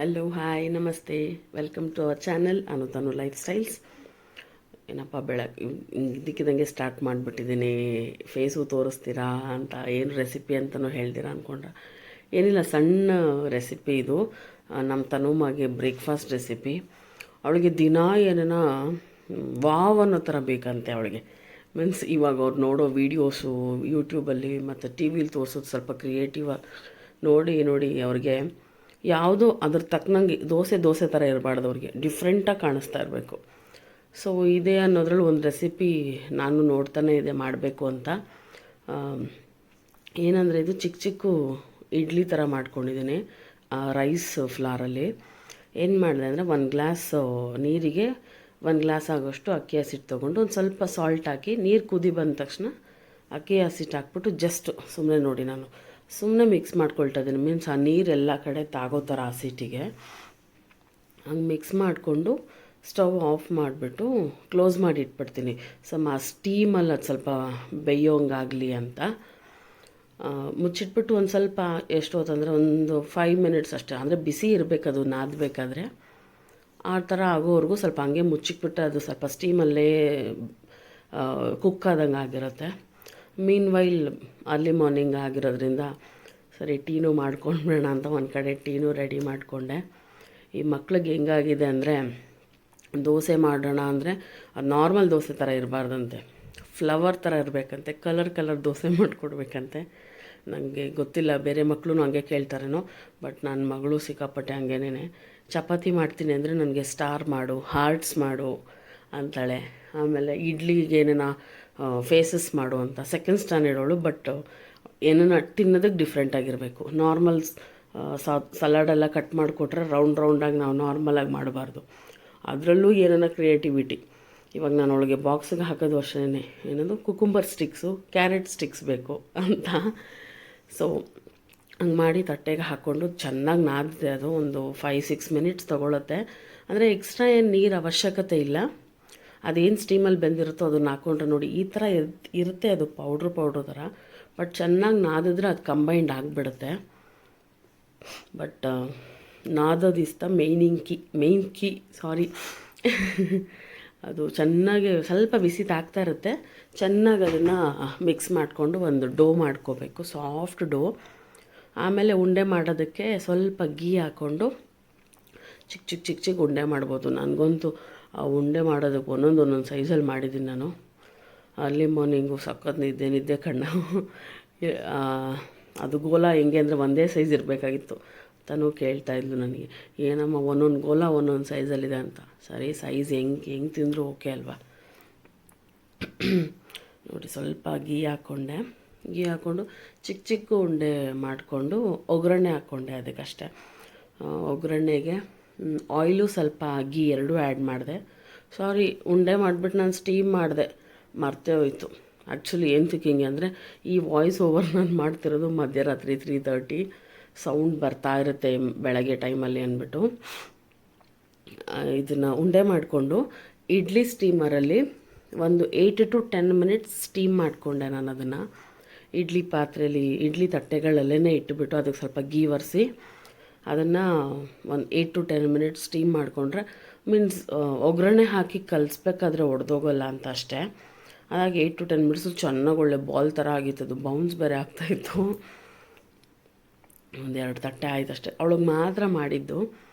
Hello hi ನಮಸ್ತೆ, welcome to our channel Anutanu lifestyles. ಏನಪ್ಪ ಇದಕ್ಕಿದಂಗೆ ಸ್ಟಾರ್ಟ್ ಮಾಡಿಬಿಟ್ಟಿದ್ದೀನಿ, ಫೇಸು ತೋರಿಸ್ತೀರಾ ಅಂತ, ಏನು ರೆಸಿಪಿ ಅಂತಲೂ ಹೇಳ್ತೀರಾ ಅಂದ್ಕೊಂಡ್ರೆ ಏನಿಲ್ಲ, ಸಣ್ಣ ರೆಸಿಪಿ ಇದು. ನಮ್ಮ ತನುಮಾಗೆ ಬ್ರೇಕ್ಫಾಸ್ಟ್ ರೆಸಿಪಿ. ಅವಳಿಗೆ ದಿನ ಏನೇನ ವಾವ್ ಅನ್ನೋ ಥರ ಬೇಕಂತೆ ಅವಳಿಗೆ. ಮೀನ್ಸ್ ಇವಾಗ ಅವ್ರು ನೋಡೋ ವೀಡಿಯೋಸು ಯೂಟ್ಯೂಬಲ್ಲಿ ಮತ್ತು ಟಿ ವಿಲಿ ತೋರಿಸೋದು ಸ್ವಲ್ಪ ಕ್ರಿಯೇಟಿವ್ ನೋಡಿ ನೋಡಿ ಅವ್ರಿಗೆ ಯಾವುದೋ ಅದ್ರ ತಕ್ಕನಂಗೆ ದೋಸೆ ಥರ ಇರಬಾರ್ದು, ಅವ್ರಿಗೆ ಡಿಫ್ರೆಂಟಾಗಿ ಕಾಣಿಸ್ತಾ ಇರಬೇಕು. ಸೊ ಇದೇ ಅನ್ನೋದ್ರಲ್ಲಿ ಒಂದು ರೆಸಿಪಿ ನಾನು ನೋಡ್ತಾನೆ ಇದೆ ಮಾಡಬೇಕು ಅಂತ. ಏನಂದರೆ ಇದು ಚಿಕ್ಕ ಇಡ್ಲಿ ಥರ ಮಾಡ್ಕೊಂಡಿದ್ದೀನಿ ರೈಸ್ ಫ್ಲಾರಲ್ಲಿ. ಏನು ಮಾಡಿದೆ ಅಂದರೆ 1 ಗ್ಲಾಸ್ ನೀರಿಗೆ 1 ಗ್ಲಾಸ್ ಆಗೋಷ್ಟು ಅಕ್ಕಿ ಹಸಿಟ್ಟು ತೊಗೊಂಡು ಒಂದು ಸ್ವಲ್ಪ ಸಾಲ್ಟ್ ಹಾಕಿ ನೀರು ಕುದಿ ಬಂದ ತಕ್ಷಣ ಅಕ್ಕಿ ಹಸಿಟ್ಟು ಹಾಕ್ಬಿಟ್ಟು ಜಸ್ಟ್ ಸುಮ್ಮನೆ ಮಿಕ್ಸ್ ಮಾಡ್ಕೊಳ್ತಾ ಇದ್ದೀನಿ. ಮೀನ್ಸ್ ಆ ನೀರೆಲ್ಲ ಕಡೆ ತಾಗೋ ಥರ ಹಸಿಟ್ಟಿಗೆ ಹಂಗೆ ಮಿಕ್ಸ್ ಮಾಡಿಕೊಂಡು ಸ್ಟವ್ ಆಫ್ ಮಾಡಿಬಿಟ್ಟು ಕ್ಲೋಸ್ ಮಾಡಿ ಇಟ್ಬಿಡ್ತೀನಿ. ಆ ಸ್ಟೀಮಲ್ಲಿ ಅದು ಸ್ವಲ್ಪ ಬೇಯೋಂಗಾಗಲಿ ಅಂತ ಮುಚ್ಚಿಟ್ಬಿಟ್ಟು ಒಂದು ಸ್ವಲ್ಪ ಎಷ್ಟು ಹೊತ್ತಂದರೆ ಒಂದು 5 ಮಿನಿಟ್ಸ್ ಅಷ್ಟೇ. ಅಂದರೆ ಬಿಸಿ ಇರಬೇಕದು ನಾದಬೇಕಾದ್ರೆ. ಆ ಥರ ಆಗೋವರೆಗೂ ಸ್ವಲ್ಪ ಹಂಗೆ ಮುಚ್ಚಿಟ್ಬಿಟ್ಟು ಅದು ಸ್ವಲ್ಪ ಸ್ಟೀಮಲ್ಲೇ ಕುಕ್ ಆದಂಗೆ ಆಗಿರುತ್ತೆ. ಮೀನ್ ವೈಲ್ ಅರ್ಲಿ ಮಾರ್ನಿಂಗ್ ಆಗಿರೋದ್ರಿಂದ ಸರಿ ಟೀನೂ ಮಾಡ್ಕೊಂಡ್ಬಿಡೋಣ ಅಂತ ಒಂದು ಕಡೆ ಟೀನೂ ರೆಡಿ ಮಾಡಿಕೊಂಡೆ. ಈ ಮಕ್ಳಿಗೆ ಹೆಂಗಾಗಿದೆ ಅಂದರೆ ದೋಸೆ ಮಾಡೋಣ ಅಂದರೆ ಅದು ನಾರ್ಮಲ್ ದೋಸೆ ಥರ ಇರಬಾರ್ದಂತೆ, ಫ್ಲವರ್ ಥರ ಇರಬೇಕಂತೆ, ಕಲರ್ ದೋಸೆ ಮಾಡಿಕೊಡ್ಬೇಕಂತೆ. ನನಗೆ ಗೊತ್ತಿಲ್ಲ, ಬೇರೆ ಮಕ್ಕಳು ಹಂಗೆ ಕೇಳ್ತಾರೇನೋ, ಬಟ್ ನನ್ನ ಮಗಳು ಸಿಕ್ಕಾಪಟ್ಟೆ ಹಂಗೇನೆ. ಚಪಾತಿ ಮಾಡ್ತೀನಿ ಅಂದರೆ ನನಗೆ ಸ್ಟಾರ್ ಮಾಡು, ಹಾರ್ಟ್ಸ್ ಮಾಡು ಅಂತಾಳೆ. ಆಮೇಲೆ ಇಡ್ಲಿಗೆ ಏನೇನ ಫೇಸಸ್ ಮಾಡು ಅಂತ. ಸೆಕೆಂಡ್ ಸ್ಟ್ಯಾಂಡರ್ಡ್ ಅವಳು, ಬಟ್ ಏನೇನ ತಿನ್ನೋದಕ್ಕೆ ಡಿಫ್ರೆಂಟಾಗಿರಬೇಕು. ನಾರ್ಮಲ್ ಸಲಾಡೆಲ್ಲ ಕಟ್ ಮಾಡಿಕೊಟ್ರೆ ರೌಂಡಾಗಿ ನಾವು ನಾರ್ಮಲಾಗಿ ಮಾಡಬಾರ್ದು. ಅದರಲ್ಲೂ ಏನೇನ ಕ್ರಿಯೇಟಿವಿಟಿ. ಇವಾಗ ನಾನು ಅವಳಿಗೆ ಬಾಕ್ಸಿಗೆ ಹಾಕೋದು ಅಷ್ಟೇ, ಏನದು ಕುಕುಂಬರ್ ಸ್ಟಿಕ್ಸು, ಕ್ಯಾರೆಟ್ ಸ್ಟಿಕ್ಸ್ ಬೇಕು ಅಂತ. ಸೊ ಹಂಗೆ ಮಾಡಿ ತಟ್ಟೆಗೆ ಹಾಕ್ಕೊಂಡು ಚೆನ್ನಾಗಿ ನಾದಿದೆ. ಅದು ಒಂದು 5-6 ಮಿನಿಟ್ಸ್ ತೊಗೊಳುತ್ತೆ. ಅಂದರೆ ಎಕ್ಸ್ಟ್ರಾ ಏನು ನೀರು ಅವಶ್ಯಕತೆ ಇಲ್ಲ. ಅದೇನು ಸ್ಟೀಮಲ್ಲಿ ಬೆಂದಿರುತ್ತೋ ಅದನ್ನು ಹಾಕ್ಕೊಂಡ್ರೆ ನೋಡಿ ಈ ಥರ ಇರುತ್ತೆ. ಅದು ಪೌಡ್ರ್ ಥರ, ಬಟ್ ಚೆನ್ನಾಗಿ ನಾದಿದ್ರೆ ಅದು ಕಂಬೈಂಡ್ ಆಗಿಬಿಡುತ್ತೆ. ಬಟ್ ನಾದೋದು ಇಷ್ಟ ಮೇಯ್ನ್ ಕೀ ಅದು ಚೆನ್ನಾಗಿ ಸ್ವಲ್ಪ ಬಿಸಿ ತಾಗ್ತಾ ಇರುತ್ತೆ. ಚೆನ್ನಾಗಿ ಅದನ್ನು ಮಿಕ್ಸ್ ಮಾಡಿಕೊಂಡು ಒಂದು ಡೋ ಮಾಡ್ಕೋಬೇಕು, ಸಾಫ್ಟ್ ಡೋ. ಆಮೇಲೆ ಉಂಡೆ ಮಾಡೋದಕ್ಕೆ ಸ್ವಲ್ಪ ಗೀ ಹಾಕ್ಕೊಂಡು ಚಿಕ್ಕ ಉಂಡೆ ಮಾಡ್ಬೋದು. ನನಗಂತೂ ಆ ಉಂಡೆ ಮಾಡೋದಕ್ಕೆ ಒಂದೊಂದು ಸೈಜಲ್ಲಿ ಮಾಡಿದ್ದೀನಿ ನಾನು. ಅರ್ಲಿ ಮಾರ್ನಿಂಗು ಸಖತ್ ನಿದ್ದೆ ಕಣ್ಣು. ಅದು ಗೋಲ ಹೆಂಗೆ ಅಂದರೆ ಒಂದೇ ಸೈಜ್ ಇರಬೇಕಾಗಿತ್ತು. ತನೂ ಕೇಳ್ತಾಯಿದ್ಲು ನನಗೆ, ಏನಮ್ಮ ಒಂದೊಂದು ಗೋಲ ಒಂದೊಂದು ಸೈಜಲ್ಲಿದೆ ಅಂತ. ಸರಿ, ಸೈಜ್ ಹೆಂಗೆ ತಿಂದರೂ ಓಕೆ ಅಲ್ವಾ. ನೋಡಿ ಸ್ವಲ್ಪ ಗೀ ಹಾಕ್ಕೊಂಡು ಚಿಕ್ಕ ಉಂಡೆ ಮಾಡಿಕೊಂಡು ಒಗ್ಗರಣೆ ಹಾಕ್ಕೊಂಡೆ. ಅದಕ್ಕಷ್ಟೇ ಒಗ್ಗರಣೆಗೆ ಆಯಿಲು ಸ್ವಲ್ಪ ಗೀ ಎರಡೂ ಆ್ಯಡ್ ಮಾಡಿದೆ. ಉಂಡೆ ಮಾಡಿಬಿಟ್ಟು ನಾನು ಸ್ಟೀಮ್ ಮಾಡಿದೆ, ಮರ್ತೇ ಹೋಯ್ತು. ಆ್ಯಕ್ಚುಲಿ ಏನು ತಿಕ್ಕಿಂಗೆ ಅಂದರೆ ಈ ವಾಯ್ಸ್ ಓವರ್ ನಾನು ಮಾಡ್ತಿರೋದು ಮಧ್ಯರಾತ್ರಿ 3:30 ಸೌಂಡ್ ಬರ್ತಾ ಇರುತ್ತೆ ಬೆಳಗ್ಗೆ ಟೈಮಲ್ಲಿ ಅಂದ್ಬಿಟ್ಟು. ಇದನ್ನು ಉಂಡೆ ಮಾಡಿಕೊಂಡು ಇಡ್ಲಿ ಸ್ಟೀಮರಲ್ಲಿ ಒಂದು 8 to 10 ಮಿನಿಟ್ಸ್ ಸ್ಟೀಮ್ ಮಾಡಿಕೊಂಡೆ ನಾನು. ಅದನ್ನು ಇಡ್ಲಿ ಪಾತ್ರೆಯಲ್ಲಿ ಇಡ್ಲಿ ತಟ್ಟೆಗಳಲ್ಲೇ ಇಟ್ಟುಬಿಟ್ಟು ಅದಕ್ಕೆ ಸ್ವಲ್ಪ ಗೀ ಒರೆಸಿ ಅದನ್ನು ಒಂದು 8 to 10 ಮಿನಿಟ್ಸ್ ಸ್ಟೀಮ್ ಮಾಡಿಕೊಂಡ್ರೆ, ಮೀನ್ಸ್ ಒಗ್ಗರಣೆ ಹಾಕಿ ಕಲಿಸ್ಬೇಕಾದ್ರೆ ಒಡೆದೋಗಲ್ಲ ಅಂತ ಅಷ್ಟೇ. ಹಾಗಾಗಿ 8 to 10 ಮಿನಿಟ್ಸು ಚೆನ್ನಾಗಿ ಒಳ್ಳೆ ಬಾಲ್ ಥರ ಆಗಿತ್ತು. ಅದು ಬೌನ್ಸ್ ಬೇರೆ ಆಗ್ತಾಯಿತ್ತು. 1-2 ತಟ್ಟೆ ಆಯ್ತು ಅಷ್ಟೇ. ಅವಳಿಗೆ ಮಾತ್ರ ಮಾಡಿದ್ದು.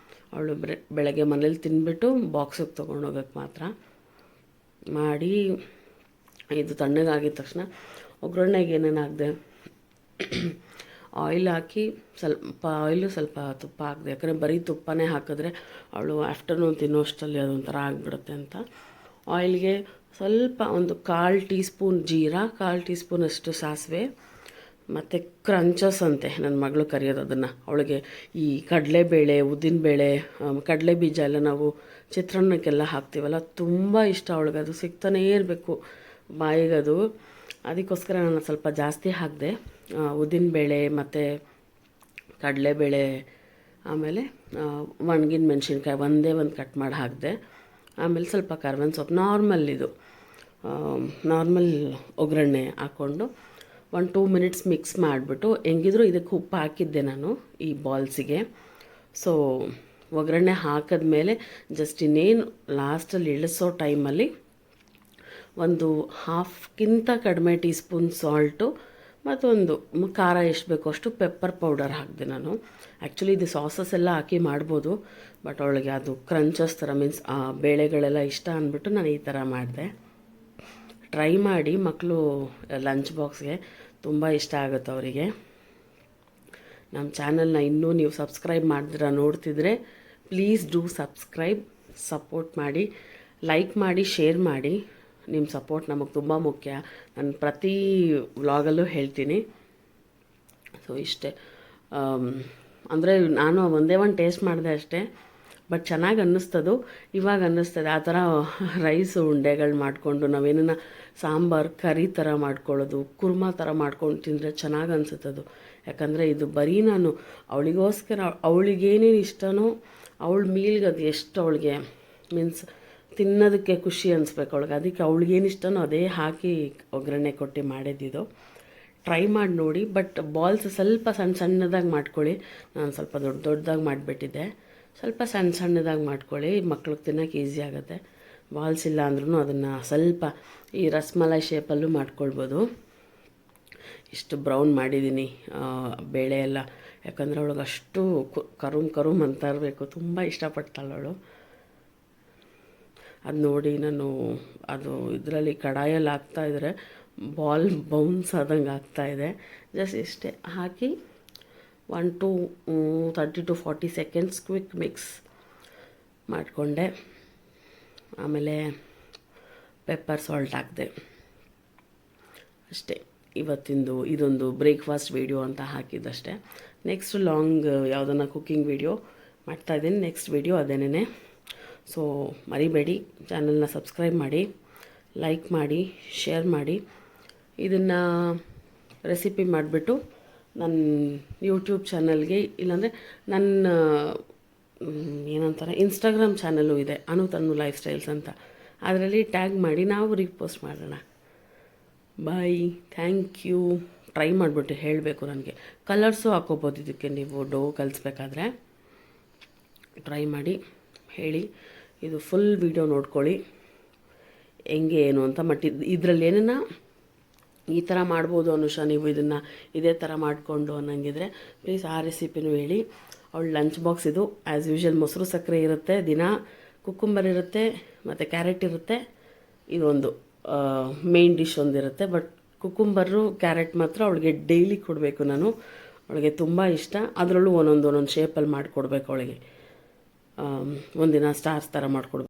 ಅವಳು ಬೆಳಗ್ಗೆ ಮನೇಲಿ ತಿಂದ್ಬಿಟ್ಟು ಬಾಕ್ಸಿಗೆ ತೊಗೊಂಡೋಗೋಕ್ಕೆ ಮಾತ್ರ ಮಾಡಿ. ಇದು ತಣ್ಣಗಾಗಿದ ತಕ್ಷಣ ಒಗ್ಗರಣೆಗೆ ಏನೇನು ಹಾಕಿದೆ, ಆಯಿಲ್ ಹಾಕಿ ಸ್ವಲ್ಪ ತುಪ್ಪ ಹಾಕಿದೆ. ಯಾಕಂದರೆ ಬರೀ ತುಪ್ಪನೇ ಹಾಕಿದ್ರೆ ಅವಳು ಆಫ್ಟರ್ನೂನ್ ತಿನ್ನೋಷ್ಟರಲ್ಲಿ ಅದೊಂಥರ ಆಗಿಬಿಡುತ್ತೆ ಅಂತ. ಆಯಿಲ್ಗೆ ಸ್ವಲ್ಪ ಒಂದು 1/4 ಟೀ ಸ್ಪೂನ್ ಜೀರಾ, 1/4 ಟೀ ಸ್ಪೂನಷ್ಟು ಸಾಸಿವೆ, ಮತ್ತು ಕ್ರಂಚಸ್ ಅಂತೆ ನನ್ನ ಮಗಳು ಕರೆಯೋದು ಅದನ್ನು. ಅವಳಿಗೆ ಈ ಕಡಲೆಬೇಳೆ, ಉದ್ದಿನಬೇಳೆ, ಕಡಲೆ ಬೀಜ ಎಲ್ಲ ನಾವು ಚಿತ್ರಾನ್ನಕ್ಕೆಲ್ಲ ಹಾಕ್ತೀವಲ್ಲ, ತುಂಬ ಇಷ್ಟ ಅವಳಿಗೆ. ಅದು ಸಿಗ್ತಾನೇ ಇರಬೇಕು ಬಾಯಿಗದು. ಅದಕ್ಕೋಸ್ಕರ ನಾನು ಸ್ವಲ್ಪ ಜಾಸ್ತಿ ಹಾಕಿದೆ. ಉದ್ದಿನಬೇಳೆ ಮತ್ತು ಕಡಲೆಬೇಳೆ, ಆಮೇಲೆ ಒಣಗಿನ ಮೆಣಸಿನ್ಕಾಯಿ ಒಂದೇ ಒಂದು ಕಟ್ ಮಾಡಿ ಹಾಕಿದೆ. ಆಮೇಲೆ ಸ್ವಲ್ಪ ಕರ್ಬೇವಿನ ಸೊಪ್ಪು, ನಾರ್ಮಲ್ ಒಗ್ಗರಣೆ ಹಾಕ್ಕೊಂಡು 1-2 ಮಿನಿಟ್ಸ್ ಮಿಕ್ಸ್ ಮಾಡಿಬಿಟ್ಟು, ಹೆಂಗಿದ್ರು ಇದಕ್ಕೆ ಉಪ್ಪು ಹಾಕಿದ್ದೆ ನಾನು ಈ ಬಾಲ್ಸಿಗೆ. ಸೊ ಒಗ್ಗರಣೆ ಹಾಕಿದ್ಮೇಲೆ ಜಸ್ಟ್ ಇನ್ನೇನು ಲಾಸ್ಟಲ್ಲಿ ಇಳಿಸೋ ಟೈಮಲ್ಲಿ ಒಂದು ಹಾಫ್ಗಿಂತ ಕಡಿಮೆ ಟೀ ಸ್ಪೂನ್ ಸಾಲ್ಟು ಮತ್ತೊಂದು ಖಾರ ಎಷ್ಟು ಬೇಕೋ ಅಷ್ಟು ಪೆಪ್ಪರ್ ಪೌಡರ್ ಹಾಕಿದೆ ನಾನು. ಆ್ಯಕ್ಚುಲಿ ಇದು ಸಾಸಸ್ ಎಲ್ಲ ಹಾಕಿ ಮಾಡ್ಬೋದು, ಬಟ್ ಅವಳಿಗೆ ಅದು ಕ್ರಂಚಸ್ ಥರ ಮೀನ್ಸ್ ಬೇಳೆಗಳೆಲ್ಲ ಇಷ್ಟ ಅಂದ್ಬಿಟ್ಟು ನಾನು ಈ ಥರ ಮಾಡಿದೆ. ಟ್ರೈ ಮಾಡಿ, ಮಕ್ಕಳು ಲಂಚ್ ಬಾಕ್ಸ್ಗೆ ತುಂಬ ಇಷ್ಟ ಆಗುತ್ತೆ ಅವರಿಗೆ. ನಮ್ಮ ಚಾನಲ್ನ ಇನ್ನೂ ನೀವು ಸಬ್ಸ್ಕ್ರೈಬ್ ಮಾಡಿದ್ರೆ ನೋಡ್ತಿದ್ರೆ ಪ್ಲೀಸ್ ಡೂ ಸಬ್ಸ್ಕ್ರೈಬ್, ಸಪೋರ್ಟ್ ಮಾಡಿ, ಲೈಕ್ ಮಾಡಿ, ಶೇರ್ ಮಾಡಿ. ನಿಮ್ಮ ಸಪೋರ್ಟ್ ನಮಗೆ ತುಂಬ ಮುಖ್ಯ. ನಾನು ಪ್ರತಿ ವ್ಲಾಗಲ್ಲೂ ಹೇಳ್ತೀನಿ. ಸೊ ಇಷ್ಟೇ. ಅಂದರೆ ನಾನು ಒಂದೇ ಒಂದು ಟೇಸ್ಟ್ ಮಾಡಿದೆ ಅಷ್ಟೇ, ಬಟ್ ಚೆನ್ನಾಗಿ ಅನ್ನಿಸ್ತದು. ಇವಾಗ ಅನ್ನಿಸ್ತದೆ ಆ ಥರ ರೈಸು ಉಂಡೆಗಳು ಮಾಡಿಕೊಂಡು ನಾವೇನ ಸಾಂಬಾರು ಕರಿ ಥರ ಮಾಡ್ಕೊಳ್ಳೋದು, ಕುರ್ಮಾ ಥರ ಮಾಡ್ಕೊಂಡು ತಿಂದರೆ ಚೆನ್ನಾಗಿ ಅನಿಸುತ್ತದು. ಯಾಕಂದರೆ ಇದು ಬರೀ ನಾನು ಅವಳಿಗೋಸ್ಕರ ಅವಳಿಗೇನೇನು ಇಷ್ಟನೋ ಅವಳ ಮೀಲ್ಗೆ ಅದು ಎಷ್ಟು ಅವಳಿಗೆ ಮೀನ್ಸ್ ತಿನ್ನೋದಕ್ಕೆ ಖುಷಿ ಅನಿಸ್ಬೇಕು ಅವಳಿಗೆ, ಅದಕ್ಕೆ ಅವಳಿಗೇನು ಇಷ್ಟನೋ ಅದೇ ಹಾಕಿ ಒಗ್ಗರಣೆ ಕೊಟ್ಟು ಮಾಡಿದ್ದಿದ್ದು. ಟ್ರೈ ಮಾಡಿ ನೋಡಿ. ಬಟ್ ಬಾಲ್ಸ್ ಸ್ವಲ್ಪ ಸಣ್ಣದಾಗಿ ಮಾಡ್ಕೊಳ್ಳಿ. ನಾನು ಸ್ವಲ್ಪ ದೊಡ್ಡದಾಗಿ ಮಾಡಿಬಿಟ್ಟಿದ್ದೆ. ಸ್ವಲ್ಪ ಸಣ್ಣದಾಗಿ ಮಾಡ್ಕೊಳ್ಳಿ, ಮಕ್ಳಿಗೆ ತಿನ್ನೋಕೆ ಈಸಿ ಆಗುತ್ತೆ. ಬಾಲ್ಸ್ ಇಲ್ಲ ಅಂದ್ರೂ ಅದನ್ನು ಸ್ವಲ್ಪ ಈ ರಸ್ಮಲೈ ಶೇಪಲ್ಲೂ ಮಾಡ್ಕೊಳ್ಬೋದು. ಇಷ್ಟು ಬ್ರೌನ್ ಮಾಡಿದ್ದೀನಿ ಬೇಳೆ ಎಲ್ಲ, ಯಾಕಂದರೆ ಅವಳಿಗೆ ಅಷ್ಟು ಕರುಮ್ ಅಂತ ಇರಬೇಕು, ತುಂಬ ಇಷ್ಟಪಡ್ತಾಳೆ ಅವಳು. ಅದು ನೋಡಿ ನಾನು ಅದು ಇದರಲ್ಲಿ ಕಡಾಯಲ್ಲಿ ಹಾಕ್ತಾಯಿದ್ರೆ ಬಾಲ್ ಬೌನ್ಸ್ ಆದಂಗೆ ಆಗ್ತಾಯಿದೆ. ಜಸ್ಟ್ ಇಷ್ಟೇ ಹಾಕಿ 30 to 40 ಸೆಕೆಂಡ್ಸ್ ಕ್ವಿಕ್ ಮಿಕ್ಸ್ ಮಾಡಿಕೊಂಡೆ. ಆಮೇಲೆ ಪೆಪ್ಪರ್ ಸಾಲ್ಟ್ ಹಾಕಿದೆ. ಅಷ್ಟೇ ಇವತ್ತಿಂದು ಇದೊಂದು ಬ್ರೇಕ್ಫಾಸ್ಟ್ ವೀಡಿಯೋ ಅಂತ ಹಾಕಿದ್ದಷ್ಟೇ. ನೆಕ್ಸ್ಟ್ ಲಾಂಗ್ ಯಾವುದನ್ನ ಕುಕ್ಕಿಂಗ್ ವೀಡಿಯೋ ಮಾಡ್ತಾಯಿದ್ದೀನಿ. ನೆಕ್ಸ್ಟ್ ವೀಡಿಯೋ ಅದೇನೇ. ಸೊ ಮರಿಬೇಡಿ, ಚಾನಲ್ನ ಸಬ್ಸ್ಕ್ರೈಬ್ ಮಾಡಿ, ಲೈಕ್ ಮಾಡಿ, ಶೇರ್ ಮಾಡಿ. ಇದನ್ನು ರೆಸಿಪಿ ಮಾಡಿಬಿಟ್ಟು ನನ್ನ ಯೂಟ್ಯೂಬ್ ಚಾನಲ್ಗೆ, ಇಲ್ಲಾಂದರೆ ನನ್ನ ಏನಂತಾರೆ ಇನ್ಸ್ಟಾಗ್ರಾಮ್ ಚಾನಲ್ಲು ಇದೆ, ಅನು ಲೈಫ್ ಸ್ಟೈಲ್ಸ್ ಅಂತ, ಅದರಲ್ಲಿ ಟ್ಯಾಗ್ ಮಾಡಿ ನಾವು ರೀಪೋಸ್ಟ್ ಮಾಡೋಣ. ಬಾಯ್, ಥ್ಯಾಂಕ್ ಯು. ಟ್ರೈ ಮಾಡಿಬಿಟ್ಟು ಹೇಳಬೇಕು ನನಗೆ. ಕಲರ್ಸು ಹಾಕೋಬೋದು ಇದಕ್ಕೆ ನೀವು ಡೋ ಕಲಿಸ್ಬೇಕಾದ್ರೆ. ಟ್ರೈ ಮಾಡಿ ಹೇಳಿ. ಇದು ಫುಲ್ ವಿಡಿಯೋ ನೋಡ್ಕೊಳ್ಳಿ ಹೆಂಗೆ ಏನು ಅಂತ. ಇದರಲ್ಲಿ ಏನನ್ನ ಈ ಥರ ಮಾಡ್ಬೋದು ಅನುಷಾ ನೀವು ಇದನ್ನು ಇದೇ ಥರ ಮಾಡಿಕೊಂಡು ಅನ್ನಂಗಿದ್ರೆ ಪ್ಲೀಸ್ ಆ ರೆಸಿಪಿನೂ ಹೇಳಿ. ಅವಳು ಲಂಚ್ ಬಾಕ್ಸ್ ಇದು ಆ್ಯಸ್ ಯೂಶ್ವಲ್ ಮೊಸರು ಸಕ್ಕರೆ ಇರುತ್ತೆ, ದಿನ ಕುಕ್ಕುಂಬರ್ ಇರುತ್ತೆ ಮತ್ತು ಕ್ಯಾರೆಟ್ ಇರುತ್ತೆ. ಇದೊಂದು ಮೇನ್ ಡಿಶ್ ಒಂದಿರುತ್ತೆ. ಬಟ್ ಕುಕ್ಕುಂಬರು ಕ್ಯಾರೆಟ್ ಮಾತ್ರ ಅವಳಿಗೆ ಡೈಲಿ ಕೊಡಬೇಕು ನಾನು. ಅವಳಿಗೆ ತುಂಬ ಇಷ್ಟ. ಅದರಲ್ಲೂ ಒಂದೊಂದು ಶೇಪಲ್ಲಿ ಮಾಡಿಕೊಡ್ಬೇಕು ಅವಳಿಗೆ. ಒಂದಿನ ಸ್ಟಾರ್ಸ್ ಥರ ಮಾಡಿಕೊಡ್ಬೇಕು.